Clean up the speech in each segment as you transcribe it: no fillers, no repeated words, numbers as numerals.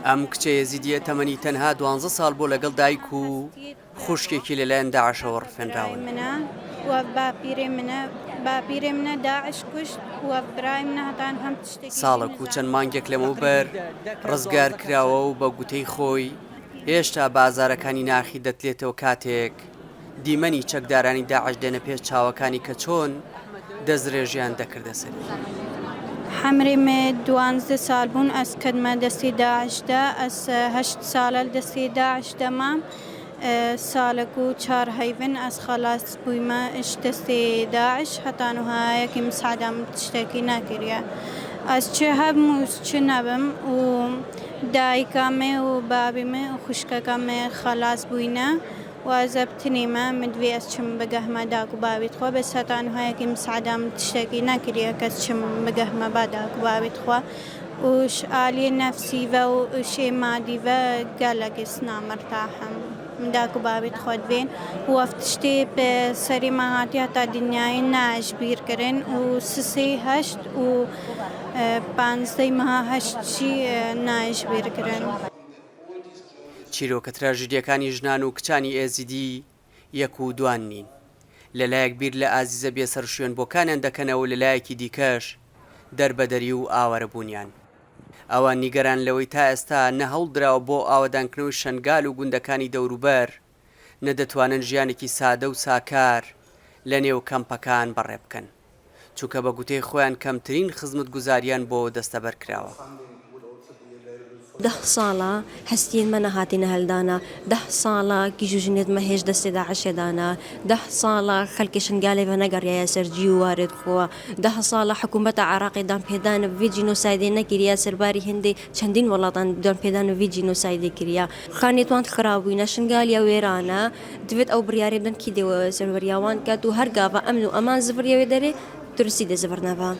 ئەم کچە یەزیدیە تەمەنی تەنها 12 ساڵ بۆ لەگەڵ دایک و خوشکێکی لەلایەن داعشەوە ڕفێنراون. ساڵێک و چەند مانگێک لەمەوبەر ڕزگار کراوە و بە گوتەی خۆی هێشتا بازارەکانی ناخی دەتلێتەوە کاتێک دیمەنی چەکدارانی داعش دێنە پێش چاوەکانی کە چۆن دەزرێژیان دەکردە سەر. حمري من 12 سال بون أس كدمة دستي داعش دا أس 8 سال دستي داعش دمام سالكو 4 هيفن أس خلاص بويما إش دستي داعش حتى أنها يكي مساعدة تشتكي ناكريا أس شهب موس نبم و دايكامي و بابيمي و خشككامي خلاص بوينا وازبتني ما مدوي أشم بجهما داك وبابيت خوا بس هتان هاي كي مساعدة تشتكي ناكريا كشم بجهما بعدك وبابيت خوا وش آلي نفسي وشي مادي وقالك إسنا مرتاحة من داك وبابيت خوا دفين وفتشتي بسري ما هاتي حتى الدنيا ناش بير كرن وسسي هشت و بانزدي ما هشت شي ناش بير كرن. چیرۆکە تراژیدیەکانی ژنان و کچانی ئێزیدی یەک و دوان نین لەلایەک بیر لە ئازیزە بێسەر شوێن بۆکانیان دەکەنەوە لەلایەکی دیکەش دەربەدەری و ئاوەرەبوونیان. ئەوان نیگەران لەوەی تا ئێستا نە هەوڵدراوە بۆ ئاوەدانکردنەوەی شەنگال و گوندەکانی دەوروبەر نەدەتوانن ژیانێکی سادە و ساکار لە نێو کەمپەکان بەڕێ بکەن چونکە بە گوتەی خۆیان کەمترین خزمەت گوزاریان بۆ دەستەبەر کراوە. 10 ساڵە هەستین منە هاتینە هەلدانا 10 ساڵە کیژوژنێت مەهێش دەستی داعشێدانا 10 ساڵە خەڵکی شنگالێ بە نەگەڕیایە سەرجی و وارد خۆوە 10 ساڵە حکوومەتە عراقیدان پێدانە وی جینۆسایدی نەکریا سەرباری هێندی چەندین وڵاتان دان پێدانە وی جینۆسایدی کریا خانێتوان خراپبووینە شنگالیا وێرانە دەوێت ئەو بڕیارێ بدەن کی دێوە سەروەریاوان کات و هەرگاوە ئەمن و ئەمان زڤریەوێ دەرێ ترسي دزفرنافا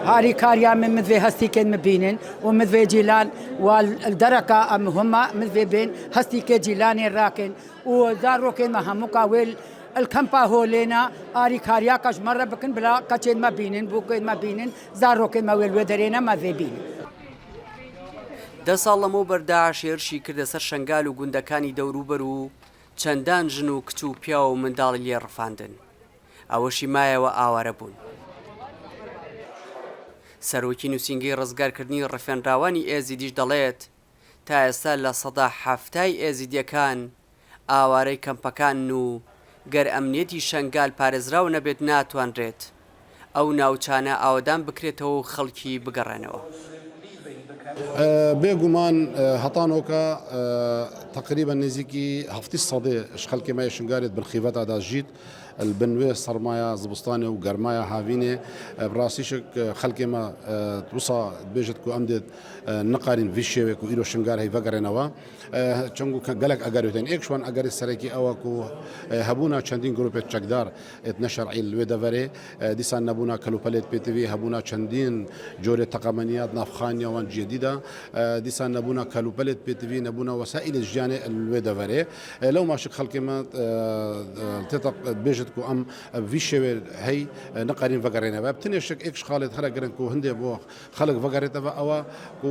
هاري كاريا من مذي هستي كين مبينين ومذي جيلان والدركة أم هما مذي بين هستي كي جيلاني راكن ودارو كين مهموكا ويل الكمبا هولينا هاري كاريا كاش مرة بكن بلا كاتين ما بينين بوكين ما بينين زارو كين ما ويل ودرينا ما ذي بين. 10 ساڵ لەمەوبەر داعش هێرشی کردە سەر شەنگال و گوندەکانی دەوروبەر و چەندان ژن و کچ و پیا و منداڵی لێ ڕفاندن ئەوەشی مایەوە ئاوارە بوون. سەرۆکی نووسینگەی ڕزگارکردنی ڕفێنراوانی ئێزیدیش دەڵێت تا ئێستا لە 170 ئێزیدیەکان ئاوارەی کەمپەکان و گەر ئەمنیەتی شەنگال پارێزراو نەبێت ناتوانرێت ئەو ناوچانە ئاوەدان بکرێتەوە و خەڵکی بگەڕێنەوە. بێگومان هەتانۆکە تقریبا نزیکی هەفتی سەدێ خەڵکی مای شنگالێت بالخیڤەتا داژیت البنوێ سەرمایە زبستانێ و گەرمایە هاوینێ بڕاستیشک خەڵکی مە تووسا بێژێت و ئەم دێت نەقارین وی شێوێک و ئیرۆ شنگار هەی بەگەڕێنەوە چەنگ و گەلک ئەگەروێتێن ئێکشوان ئەگەری سەرەکی ئەوە و هەبوونا چەندین گروپێت چەکدار نەشەرعی لێ دەڤەرێ دیسان نەبوونا کەلوپەلێت پێتوی هەبوونا چەندین جۆرێ تەقەمەنیات نافخانیەوان جێدیدا دیسان نەبوونا کەلوپەلێت پێتوی نەبوونا وەسائلی ژیانێ لێ دەڤەرێ لەو ماشک خەڵکی مە تێتە بێژێت و ئەم وی شێوێ هەی نەقارین بەگەڕێنەوە بتنێشک ئێکش خاڵێت هەرە گرنگ و هەندێک بۆ خەڵک بەگەڕێتەوە ئەوە و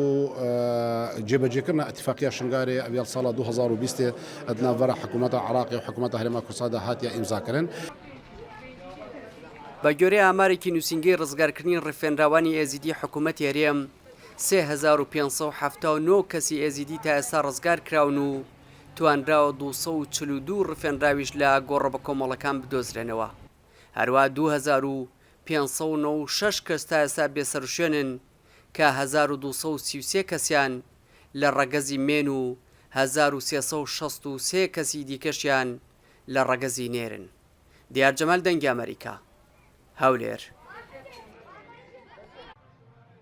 جێبەجێکردنە ئەتیفاقیە شنگارێ ئەوێڵ ساڵە 2020 ئەدناڤەرە حکوومەتە عراقی و حکوومەتە هەرێما کوردستاندا هاتیە ئیمزاکردن. بە گوێرەی ئامارێکی نووسینگەی ڕزگارکردنی ڕفێنراوانی ئێزیدی حکوومەتی هەرێم 3579 کەسی ئێزیدی تا ئێستا ڕزگار کراون و توانراوە 242 ڕفێنراویش لە گۆڕە بە کۆمەڵەکان بدۆزرێنەوە. هەروە 2596 کەس تا ئێستا بێسەرشوێنن کە 1233 کەسیان لە ڕەگەزی مێن و 1363 کەسی دیکەشیان لە ڕەگەزی نێرن. دیار جەمال دەنگی ئەمریکا هەولێر.